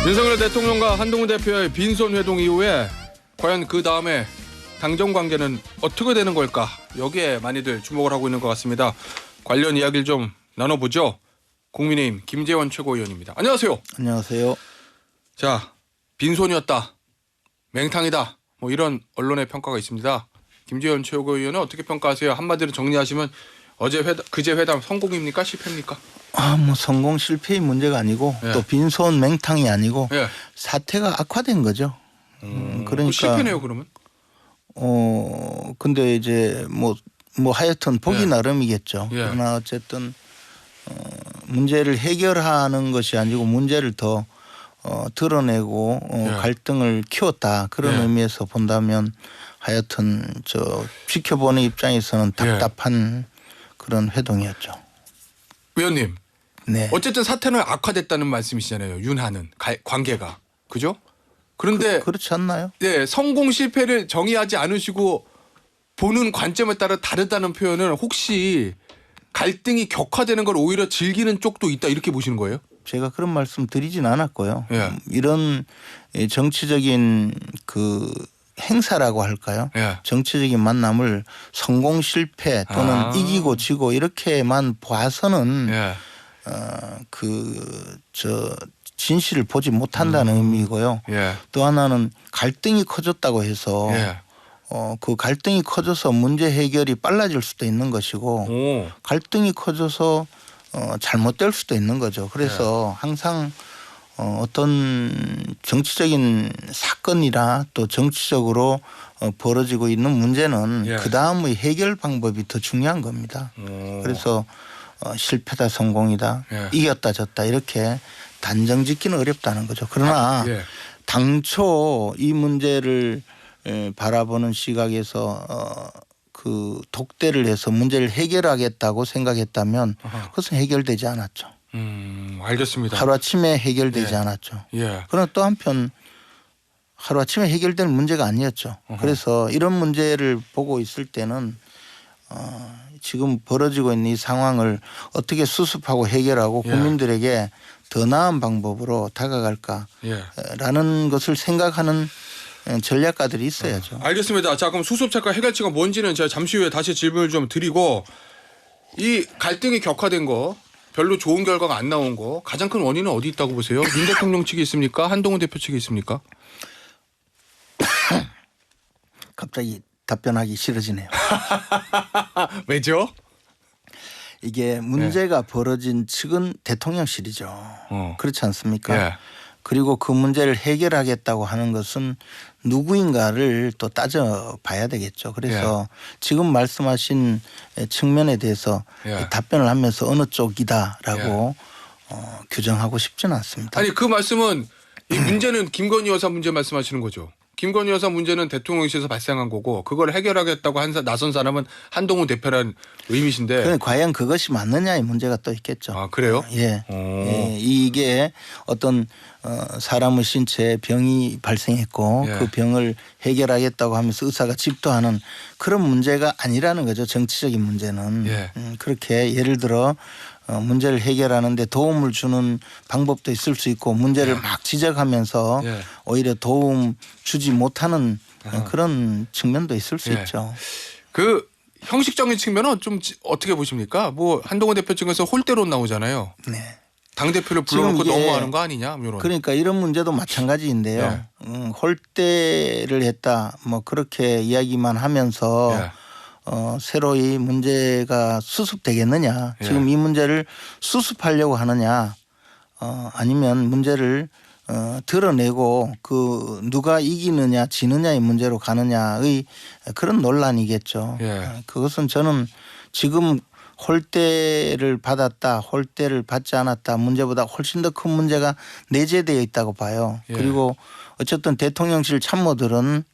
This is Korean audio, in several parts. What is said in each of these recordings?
윤석열 대통령과 한동훈 대표의 빈손 회동 이후에 과연 그 다음에 당정 관계는 어떻게 되는 걸까? 여기에 많이들 주목을 하고 있는 것 같습니다. 관련 이야기를 좀 나눠보죠. 국민의힘 김재원 최고위원입니다. 안녕하세요. 안녕하세요. 자, 빈손이었다. 맹탕이다. 뭐 이런 언론의 평가가 있습니다. 김재원 최고위원은 어떻게 평가하세요? 한마디로 정리하시면 그제 회담 성공입니까? 실패입니까? 뭐 성공 실패의 문제가 아니고 예. 또 빈손 맹탕이 아니고 예. 사태가 악화된 거죠. 그러니까 실패네요, 그러면. 근데 이제 뭐 하여튼 보기 예. 나름이겠죠. 예. 그러나 어쨌든 문제를 해결하는 것이 아니고 문제를 더 드러내고 예. 갈등을 키웠다 그런 예. 의미에서 본다면 하여튼 지켜보는 입장에서는 답답한 그런 회동이었죠. 위원님. 네. 어쨌든 사태는 악화됐다는 말씀이시잖아요. 윤하는 관계가. 그죠? 그런데 그렇지 않나요? 네, 성공 실패를 정의하지 않으시고 보는 관점에 따라 다르다는 표현은 혹시 갈등이 격화되는 걸 오히려 즐기는 쪽도 있다 이렇게 보시는 거예요? 제가 그런 말씀 드리진 않았고요. 예. 이런 정치적인 그 행사라고 할까요? 예. 정치적인 만남을 성공 실패 또는 이기고 지고 이렇게만 봐서는 예. 진실을 보지 못한다는 의미이고요. 예. 또 하나는 갈등이 커졌다고 해서 예. 그 갈등이 커져서 문제 해결이 빨라질 수도 있는 것이고 오. 갈등이 커져서 잘못될 수도 있는 거죠. 그래서 항상 어떤 정치적인 사건이나 또 정치적으로 벌어지고 있는 문제는 예. 그 다음의 해결 방법이 더 중요한 겁니다. 그래서 실패다 성공이다 예. 이겼다 졌다 이렇게 단정 짓기는 어렵다는 거죠. 그러나 예. 당초 이 문제를 바라보는 시각에서 그 독대를 해서 문제를 해결하겠다고 생각했다면 그것은 해결되지 않았죠. 알겠습니다. 하루아침에 해결되지 예. 않았죠. 예. 그러나 또 한편 하루아침에 해결될 문제가 아니었죠. 그래서 이런 문제를 보고 있을 때는 지금 벌어지고 있는 이 상황을 어떻게 수습하고 해결하고 예. 국민들에게 더 나은 방법으로 다가갈까라는 예. 것을 생각하는 전략가들이 있어야죠. 알겠습니다. 자, 그럼 수습책과 해결책가 뭔지는 제가 잠시 후에 다시 질문을 좀 드리고 이 갈등이 격화된 거 별로 좋은 결과가 안 나온 거 가장 큰 원인은 어디 있다고 보세요? 윤 대통령 측이 있습니까? 한동훈 대표 측이 있습니까? 갑자기 답변하기 싫어지네요. 왜죠? 이게 문제가 벌어진 측은 대통령실이죠. 그렇지 않습니까? 예. 그리고 그 문제를 해결하겠다고 하는 것은 누구인가를 또 따져봐야 되겠죠. 그래서 지금 말씀하신 측면에 대해서 예. 답변을 하면서 어느 쪽이다라고 규정하고 싶지는 않습니다. 아니 그 말씀은 이 문제는 김건희 여사 문제 말씀하시는 거죠. 김건희 여사 문제는 대통령실에서 발생한 거고 그걸 해결하겠다고 나선 사람은 한동훈 대표라는 의미신데. 그런데 과연 그것이 맞느냐의 문제가 또 있겠죠. 아 그래요? 예. 예. 이게 어떤 사람의 신체에 병이 발생했고 예. 그 병을 해결하겠다고 하면서 의사가 집도하는 그런 문제가 아니라는 거죠. 정치적인 문제는. 예. 그렇게 예를 들어 문제를 해결하는데 도움을 주는 방법도 있을 수 있고 문제를 막 지적하면서 예. 오히려 도움 주지 못하는 그런 측면도 있을 수 예. 있죠. 그 형식적인 측면은 좀 어떻게 보십니까? 뭐 한동훈 대표 측에서 홀대론 나오잖아요. 네. 당 대표를 불러놓고 지금 이게 너무하는 거 아니냐? 이런. 그러니까 이런 문제도 마찬가지인데요. 홀대를 했다 뭐 그렇게 이야기만 하면서 예. 새로이 문제가 수습되겠느냐. 예. 지금 이 문제를 수습하려고 하느냐 아니면 문제를 드러내고 그 누가 이기느냐 지느냐의 문제로 가느냐의 그런 논란이겠죠. 예. 그것은 저는 지금 홀대를 받았다 홀대를 받지 않았다 문제보다 훨씬 더 큰 문제가 내재되어 있다고 봐요. 예. 그리고 어쨌든 대통령실 참모들은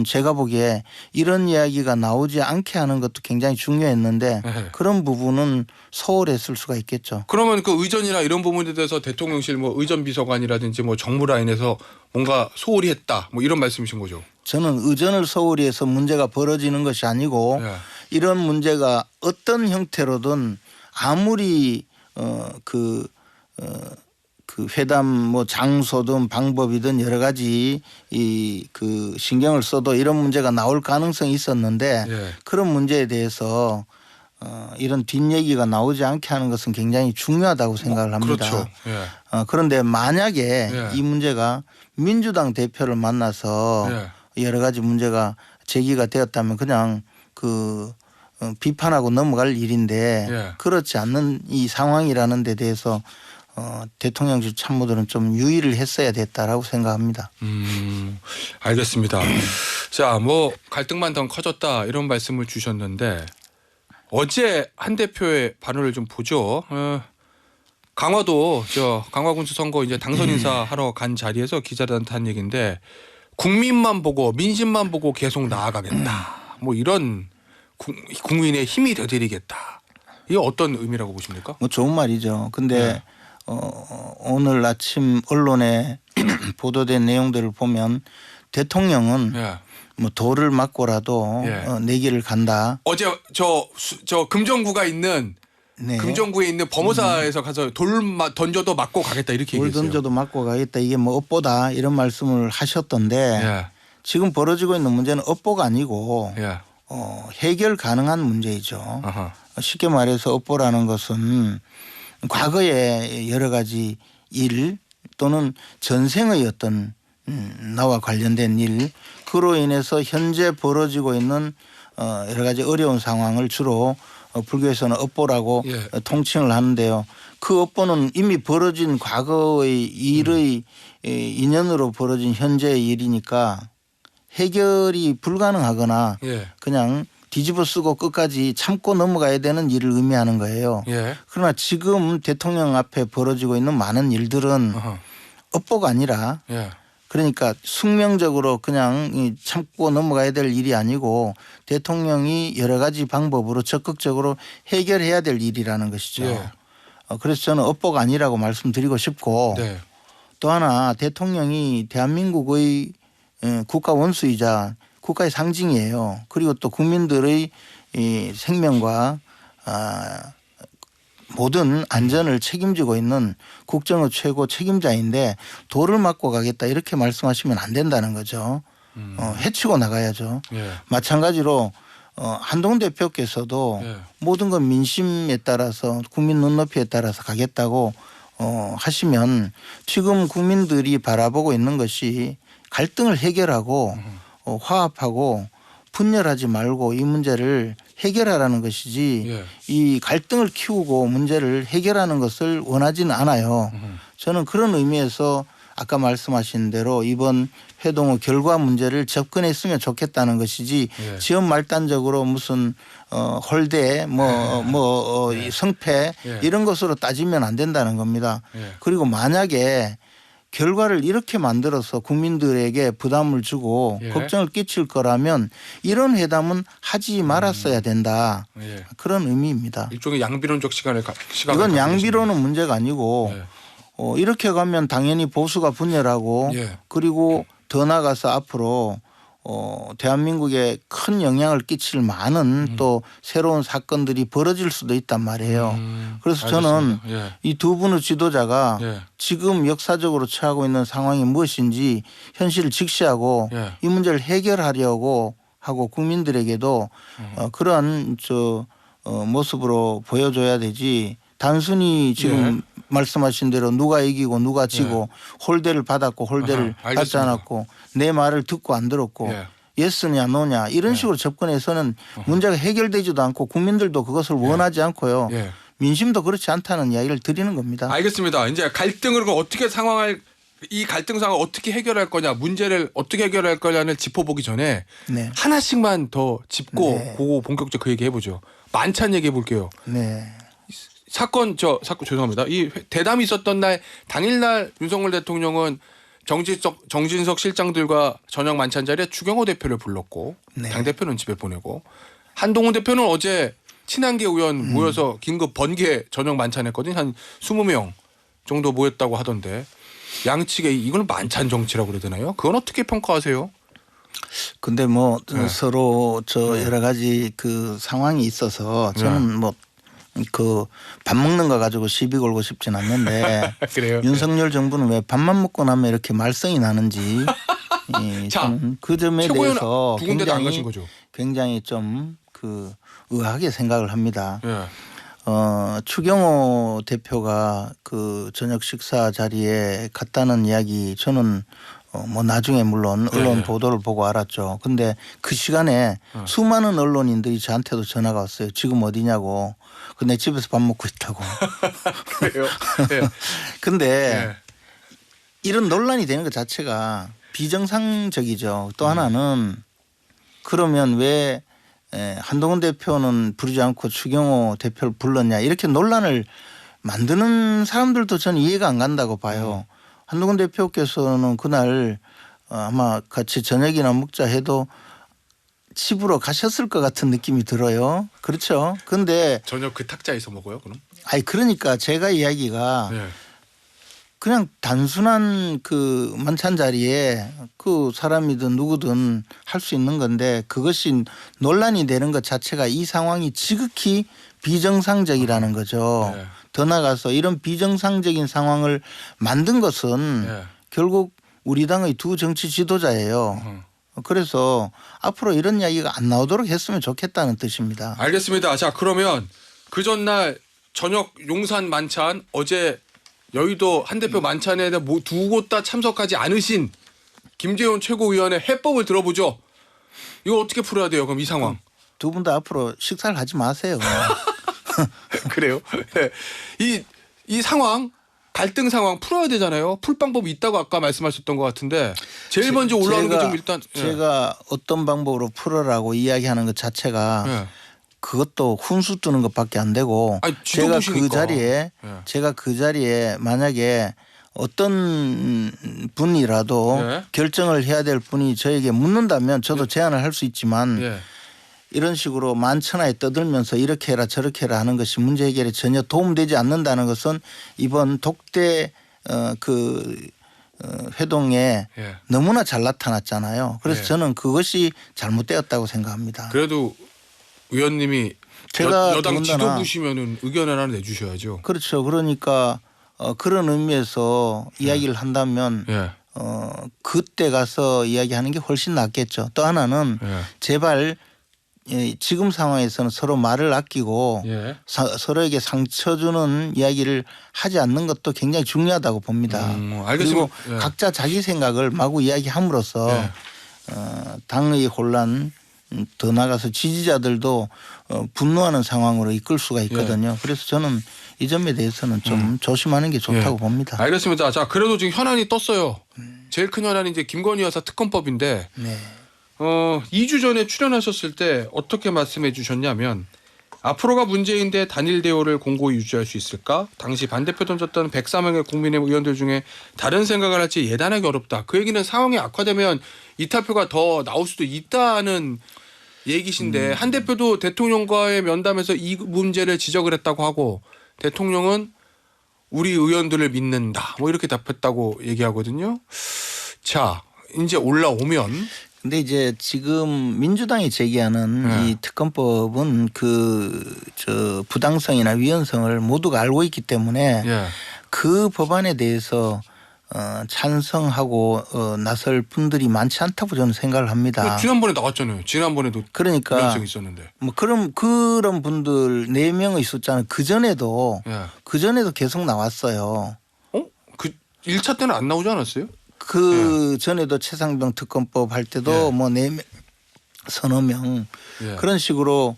제가 보기에 이런 이야기가 나오지 않게 하는 것도 굉장히 중요했는데 예. 그런 부분은 소홀했을 수가 있겠죠. 그러면 그 의전이나 이런 부분에 대해서 대통령실 뭐 의전 비서관이라든지 뭐 정무 라인에서 뭔가 소홀히 했다 뭐 이런 말씀이신 거죠. 저는 의전을 소홀히 해서 문제가 벌어지는 것이 아니고 예. 이런 문제가 어떤 형태로든 아무리 그 회담 뭐 장소든 방법이든 여러 가지 이 그 신경을 써도 이런 문제가 나올 가능성이 있었는데 예. 그런 문제에 대해서 이런 뒷얘기가 나오지 않게 하는 것은 굉장히 중요하다고 생각을 합니다. 그렇죠. 예. 그런데 만약에 예. 이 문제가 민주당 대표를 만나서 예. 여러 가지 문제가 제기가 되었다면 그냥 그 비판하고 넘어갈 일인데 예. 그렇지 않는 이 상황이라는 데 대해서 대통령실 참모들은 좀 유의를 했어야 됐다라고 생각합니다. 알겠습니다. 자, 뭐 갈등만 더 커졌다 이런 말씀을 주셨는데 어제 한 대표의 발언을 좀 보죠. 강화도 강화군수 선거 이제 당선 인사 하러 간 자리에서 기자들한테 한 얘기인데 국민만 보고 민심만 보고 계속 나아가겠다. 뭐 이런 국민의 힘이 되드리겠다. 이게 어떤 의미라고 보십니까? 뭐 좋은 말이죠. 근데 네. 오늘 아침 언론에 보도된 내용들을 보면 대통령은 예. 뭐 돌을 맞고라도 예. 내기를 간다. 어제 저 금정구가 있는 네. 금정구에 있는 범어사에서 가서 돌 던져도 맞고 가겠다 이렇게 돌 얘기했어요. 던져도 맞고 가겠다. 이게 뭐 업보다 이런 말씀을 하셨던데 예. 지금 벌어지고 있는 문제는 업보가 아니고 예. 해결 가능한 문제이죠. 아하. 쉽게 말해서 업보라는 것은 과거에 여러 가지 일 또는 전생의 어떤 나와 관련된 일 그로 인해서 현재 벌어지고 있는 여러 가지 어려운 상황을 주로 불교에서는 업보라고 예. 통칭을 하는데요. 그 업보는 이미 벌어진 과거의 일의 인연으로 벌어진 현재의 일이니까 해결이 불가능하거나 예. 그냥 뒤집어 쓰고 끝까지 참고 넘어가야 되는 일을 의미하는 거예요. 예. 그러나 지금 대통령 앞에 벌어지고 있는 많은 일들은 아하. 업보가 아니라 예. 그러니까 숙명적으로 그냥 참고 넘어가야 될 일이 아니고 대통령이 여러 가지 방법으로 적극적으로 해결해야 될 일이라는 것이죠. 예. 그래서 저는 업보가 아니라고 말씀드리고 싶고 네. 또 하나 대통령이 대한민국의 국가 원수이자 국가의 상징이에요. 그리고 또 국민들의 이 생명과 모든 안전을 책임지고 있는 국정의 최고 책임자인데 돌을 맞고 가겠다 이렇게 말씀하시면 안 된다는 거죠. 해치고 나가야죠. 예. 마찬가지로 한동훈 대표께서도 예. 모든 건 민심에 따라서 국민 눈높이에 따라서 가겠다고 하시면 지금 국민들이 바라보고 있는 것이 갈등을 해결하고 화합하고 분열하지 말고 이 문제를 해결하라는 것이지 예. 이 갈등을 키우고 문제를 해결하는 것을 원하지는 않아요. 저는 그런 의미에서 아까 말씀하신 대로 이번 회동의 결과 문제를 접근했으면 좋겠다는 것이지 예. 지연 말단적으로 무슨 홀대 성패 예. 이런 것으로 따지면 안 된다는 겁니다. 예. 그리고 만약에 결과를 이렇게 만들어서 국민들에게 부담을 주고 예. 걱정을 끼칠 거라면 이런 회담은 하지 말았어야 된다. 예. 그런 의미입니다. 일종의 양비론적 시각을 이건 양비로는 문제가 아니고 예. 이렇게 가면 당연히 보수가 분열하고 예. 그리고 더 나아가서 앞으로 대한민국에 큰 영향을 끼칠 많은 또 새로운 사건들이 벌어질 수도 있단 말이에요. 그래서 저는 예. 이 두 분의 지도자가 예. 지금 역사적으로 처하고 있는 상황이 무엇인지 현실을 직시하고 예. 이 문제를 해결하려고 하고 국민들에게도 그러한 모습으로 보여줘야 되지 단순히 지금 말씀하신 대로 누가 이기고 누가 지고 홀대를 받았고 홀대를 아하, 받지 알겠습니다. 않았고 내 말을 듣고 안 들었고 예. 예스냐 노냐 이런 식으로 접근해서는 문제가 해결되지도 않고 국민들도 그것을 원하지 않고요. 예. 민심도 그렇지 않다는 이야기를 드리는 겁니다. 알겠습니다. 이제 갈등을 어떻게 이 갈등 상황을 어떻게 해결할 거냐, 문제를 어떻게 해결할 거냐를 짚어보기 전에 네. 하나씩만 더 짚고 네. 그거 본격적 그 얘기 해보죠. 만찬 얘기해 볼게요. 네. 사건 죄송합니다. 이 대담이 있었던 날 당일날 윤석열 대통령은 정진석 실장들과 저녁 만찬 자리에 추경호 대표를 불렀고 네. 당 대표는 집에 보내고 한동훈 대표는 어제 친한계 의원 모여서 긴급 번개 저녁 만찬했거든요. 한 20명 정도 모였다고 하던데 양측에 이거는 만찬 정치라고 그래야 되나요? 그건 어떻게 평가하세요? 근데 뭐 네. 서로 여러 가지 그 상황이 있어서 저는 뭐 그 밥 먹는 거 가지고 시비 걸고 싶진 않는데 그래요. 윤석열 정부는 왜 밥만 먹고 나면 이렇게 말썽이 나는지 자, 그 점에 최고위원 대해서 두 군데도 안 가신 거죠? 굉장히 좀 그 의아하게 생각을 합니다. 예. 추경호 대표가 그 저녁 식사 자리에 갔다는 이야기 저는 뭐 나중에 물론 언론 예. 보도를 보고 알았죠. 근데 그 시간에 수많은 언론인들이 저한테도 전화가 왔어요. 지금 어디냐고. 근데 집에서 밥 먹고 있다고. 그래요. 예. 근데 예. 이런 논란이 되는 것 자체가 비정상적이죠. 또 하나는 그러면 왜 한동훈 대표는 부르지 않고 추경호 대표를 불렀냐 이렇게 논란을 만드는 사람들도 저는 이해가 안 간다고 봐요. 한동훈 대표께서는 그날 아마 같이 저녁이나 먹자 해도 집으로 가셨을 것 같은 느낌이 들어요. 그렇죠. 근데 저녁 그 탁자에서 먹어요, 그럼? 그러니까 제가 이야기가 예. 그냥 단순한 그 만찬 자리에 그 사람이든 누구든 할 수 있는 건데 그것이 논란이 되는 것 자체가 이 상황이 지극히 비정상적이라는 거죠. 예. 더 나아가서 이런 비정상적인 상황을 만든 것은 예. 결국 우리 당의 두 정치 지도자예요. 그래서 앞으로 이런 이야기가 안 나오도록 했으면 좋겠다는 뜻입니다. 알겠습니다. 자, 그러면 그 전날 저녁 용산 만찬 어제 여의도 한 대표 만찬에 두 곳 다 참석하지 않으신 김재원 최고위원의 해법을 들어보죠. 이거 어떻게 풀어야 돼요? 그럼 이 상황. 두 분 다 앞으로 식사를 하지 마세요. 그래요? 네. 이 상황 갈등 상황 풀어야 되잖아요. 풀 방법이 있다고 아까 말씀하셨던 것 같은데 제일 먼저 올라오는 게 좀 일단 제가 어떤 방법으로 풀어라고 이야기하는 것 자체가 예. 그것도 훈수 뜨는 것밖에 안 되고 아니, 제가 지도부시니까. 그 자리에 만약에 어떤 분이라도 예. 결정을 해야 될 분이 저에게 묻는다면 저도 제안을 할 수 있지만 예. 이런 식으로 만천하에 떠들면서 이렇게 해라 저렇게 해라 하는 것이 문제 해결에 전혀 도움되지 않는다는 것은 이번 독대 회동에 예. 너무나 잘 나타났잖아요. 그래서 예. 저는 그것이 잘못되었다고 생각합니다. 그래도 의원님이 제가 여당 더군다나 지도부시면은 의견을 하나 내주셔야죠. 그렇죠. 그러니까 그런 의미에서 이야기를 한다면 예. 그때 가서 이야기하는 게 훨씬 낫겠죠. 또 하나는 예. 제발 지금 상황에서는 서로 말을 아끼고 예. 서로에게 상처 주는 이야기를 하지 않는 것도 굉장히 중요하다고 봅니다. 알겠습니다. 그리고 예. 각자 자기 생각을 마구 이야기함으로써 예. 당의 혼란 더 나가서 지지자들도 분노하는 상황으로 이끌 수가 있거든요. 그래서 저는 이 점에 대해서는 좀 조심하는 게 좋다고 봅니다. 알겠습니다. 자, 그래도 지금 현안이 떴어요. 제일 큰 현안이 이제 김건희 여사 특검법인데 네. 2주 전에 출연하셨을 때 어떻게 말씀해 주셨냐면 앞으로가 문제인데 단일 대우를 공고히 유지할 수 있을까? 당시 반대표 던졌던 104명의 국민의힘 의원들 중에 다른 생각을 할지 예단하기 어렵다. 그 얘기는 상황이 악화되면 이탈표가 더 나올 수도 있다는 얘기신데 한 대표도 대통령과의 면담에서 이 문제를 지적을 했다고 하고 대통령은 우리 의원들을 믿는다. 뭐 이렇게 답했다고 얘기하거든요. 자, 이제 올라오면 근데 이제 지금 민주당이 제기하는 이 특검법은 부당성이나 위헌성을 모두가 알고 있기 때문에 그 법안에 대해서 찬성하고 나설 분들이 많지 않다고 저는 생각을 합니다. 지난번에 나왔잖아요. 지난번에도 그러니까 위헌성 있었는데. 뭐 그런 분들 4명이 있었잖아요. 그 전에도 계속 나왔어요. 그 1차 때는 안 나오지 않았어요? 그 전에도 최상병 특검법 할 때도 뭐 4명 서너 명 그런 식으로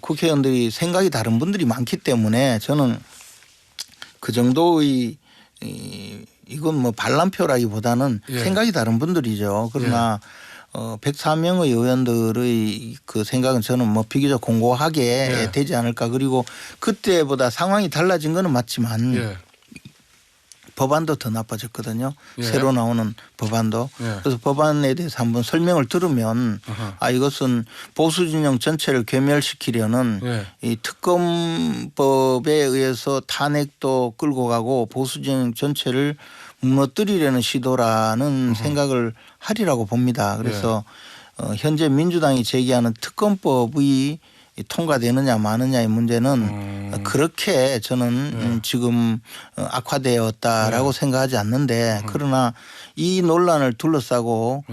국회의원들이 생각이 다른 분들이 많기 때문에 저는 그 정도의 이건 뭐 반란표라기보다는 생각이 다른 분들이죠. 그러나 104명의 의원들의 그 생각은 저는 뭐 비교적 공고하게 되지 않을까. 그리고 그때보다 상황이 달라진 거는 맞지만 법안도 더 나빠졌거든요. 새로 나오는 법안도. 그래서 법안에 대해서 한번 설명을 들으면 이것은 보수 진영 전체를 괴멸시키려는 이 특검법에 의해서 탄핵도 끌고 가고 보수 진영 전체를 무너뜨리려는 시도라는 생각을 하리라고 봅니다. 그래서 현재 민주당이 제기하는 특검법의 통과되느냐 마느냐의 문제는 그렇게 저는 지금 악화되었다라고 생각하지 않는데 그러나 이 논란을 둘러싸고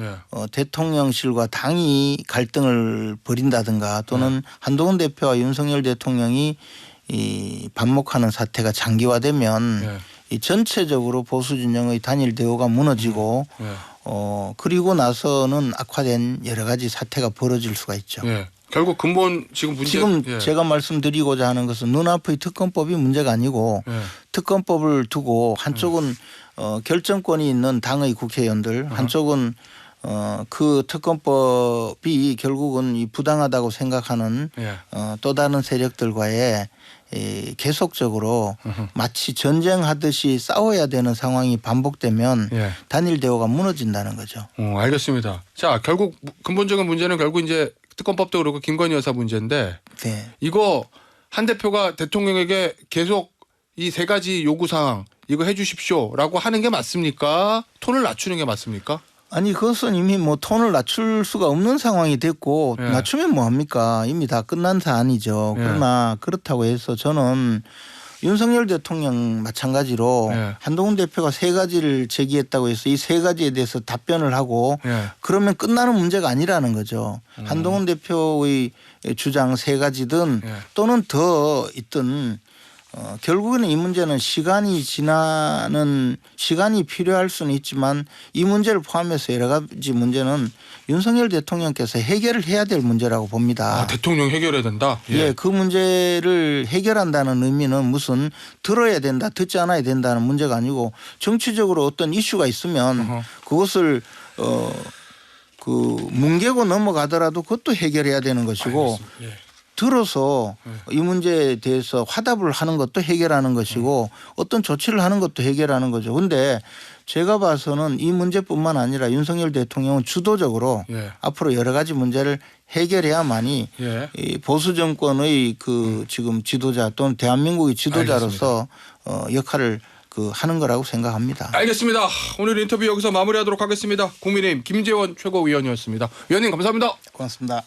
대통령실과 당이 갈등을 벌인다든가 또는 한동훈 대표와 윤석열 대통령이 이 반목하는 사태가 장기화되면 이 전체적으로 보수 진영의 단일 대우가 무너지고 그리고 나서는 악화된 여러 가지 사태가 벌어질 수가 있죠. 결국 근본 지금 문제 지금 제가 말씀드리고자 하는 것은 눈앞의 특검법이 문제가 아니고 특검법을 두고 한쪽은 결정권이 있는 당의 국회의원들 한쪽은 그 특검법이 결국은 이 부당하다고 생각하는 또 다른 세력들과의 계속적으로 마치 전쟁하듯이 싸워야 되는 상황이 반복되면 단일 대우가 무너진다는 거죠. 알겠습니다. 자, 결국 근본적인 문제는 결국 이제 특검법도 그렇고 김건희 여사 문제인데 이거 한 대표가 대통령에게 계속 이 세 가지 요구 사항 이거 해 주십시오라고 하는 게 맞습니까? 톤을 낮추는 게 맞습니까? 아니 그것은 이미 뭐 톤을 낮출 수가 없는 상황이 됐고 낮추면 뭐합니까? 이미 다 끝난 사안이죠. 그러나 그렇다고 해서 저는 윤석열 대통령 마찬가지로 한동훈 대표가 세 가지를 제기했다고 해서 이 세 가지에 대해서 답변을 하고 그러면 끝나는 문제가 아니라는 거죠. 한동훈 대표의 주장 세 가지든 또는 더 있든 결국에는 이 문제는 시간이 필요할 수는 있지만 이 문제를 포함해서 여러 가지 문제는 윤석열 대통령께서 해결을 해야 될 문제라고 봅니다. 대통령 해결해야 된다? 그 문제를 해결한다는 의미는 무슨 들어야 된다 듣지 않아야 된다는 문제가 아니고 정치적으로 어떤 이슈가 있으면 그것을 뭉개고 넘어가더라도 그것도 해결해야 되는 것이고 들어서 이 문제에 대해서 화답을 하는 것도 해결하는 것이고 어떤 조치를 하는 것도 해결하는 거죠. 그런데 제가 봐서는 이 문제뿐만 아니라 윤석열 대통령은 주도적으로 앞으로 여러 가지 문제를 해결해야만이 이 보수 정권의 그 지금 지도자 또는 대한민국의 지도자로서 역할을 하는 거라고 생각합니다. 알겠습니다. 오늘 인터뷰 여기서 마무리하도록 하겠습니다. 국민의힘 김재원 최고위원이었습니다. 위원님 감사합니다. 고맙습니다.